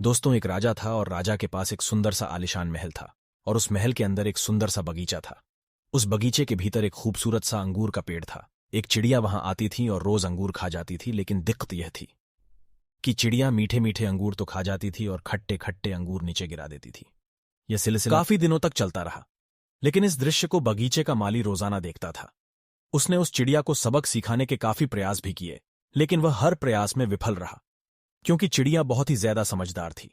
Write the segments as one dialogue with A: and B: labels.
A: दोस्तों, एक राजा था और राजा के पास एक सुंदर सा आलीशान महल था और उस महल के अंदर एक सुंदर सा बगीचा था। उस बगीचे के भीतर एक खूबसूरत सा अंगूर का पेड़ था। एक चिड़िया वहां आती थी और रोज अंगूर खा जाती थी, लेकिन दिक्कत यह थी कि चिड़िया मीठे मीठे अंगूर तो खा जाती थी और खट्टे खट्टे अंगूर नीचे गिरा देती थी। यह सिलसिला काफी दिनों तक चलता रहा, लेकिन इस दृश्य को बगीचे का माली रोजाना देखता था। उसने उस चिड़िया को सबक सिखाने के काफी प्रयास भी किए, लेकिन वह हर प्रयास में विफल रहा, क्योंकि चिड़िया बहुत ही ज्यादा समझदार थी।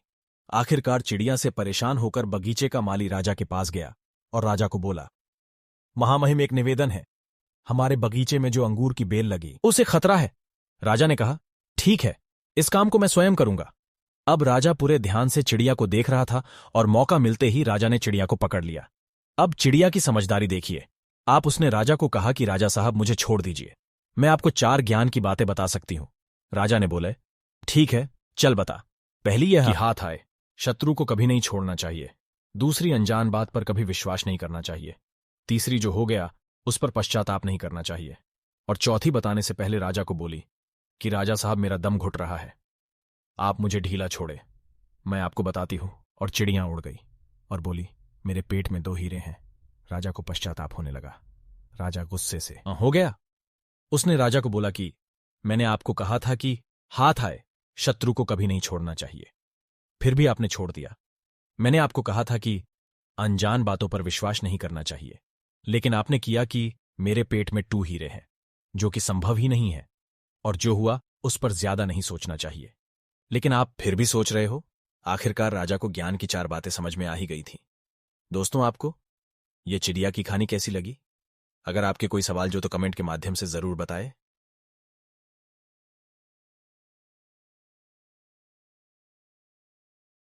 A: आखिरकार चिड़िया से परेशान होकर बगीचे का माली राजा के पास गया और राजा को बोला, महामहिम, एक निवेदन है। हमारे बगीचे में जो अंगूर की बेल लगी उसे खतरा है। राजा ने कहा, ठीक है, इस काम को मैं स्वयं करूंगा। अब राजा पूरे ध्यान से चिड़िया को देख रहा था और मौका मिलते ही राजा ने चिड़िया को पकड़ लिया। अब चिड़िया की समझदारी देखिए। उसने राजा को कहा कि राजा साहब, मुझे छोड़ दीजिए, मैं आपको 4 ज्ञान की बातें बता सकती हूं। राजा ने बोले, ठीक है, चल बता। पहली यह कि हाथ आए, शत्रु को कभी नहीं छोड़ना चाहिए। दूसरी, अनजान बात पर कभी विश्वास नहीं करना चाहिए। तीसरी, जो हो गया उस पर पश्चाताप नहीं करना चाहिए। और चौथी बताने से पहले राजा को बोली कि राजा साहब, मेरा दम घुट रहा है, आप मुझे ढीला छोड़े, मैं आपको बताती हूं। और चिड़िया उड़ गई और बोली, मेरे पेट में 2 हीरे हैं। राजा को पश्चाताप होने लगा। राजा गुस्से से, हो गया? उसने राजा को बोला कि मैंने आपको कहा था कि हाथ आए, शत्रु को कभी नहीं छोड़ना चाहिए, फिर भी आपने छोड़ दिया। मैंने आपको कहा था कि अनजान बातों पर विश्वास नहीं करना चाहिए, लेकिन आपने किया कि मेरे पेट में 2 हीरे हैं, जो कि संभव ही नहीं है, और जो हुआ उस पर ज्यादा नहीं सोचना चाहिए, लेकिन आप फिर भी सोच रहे हो। आखिरकार राजा को ज्ञान की 4 बातें समझ में आ ही गई थीं। दोस्तों, आपको ये चिड़िया की कहानी कैसी लगी? अगर आपके कोई सवाल जो तो कमेंट के माध्यम से जरूर बताएं।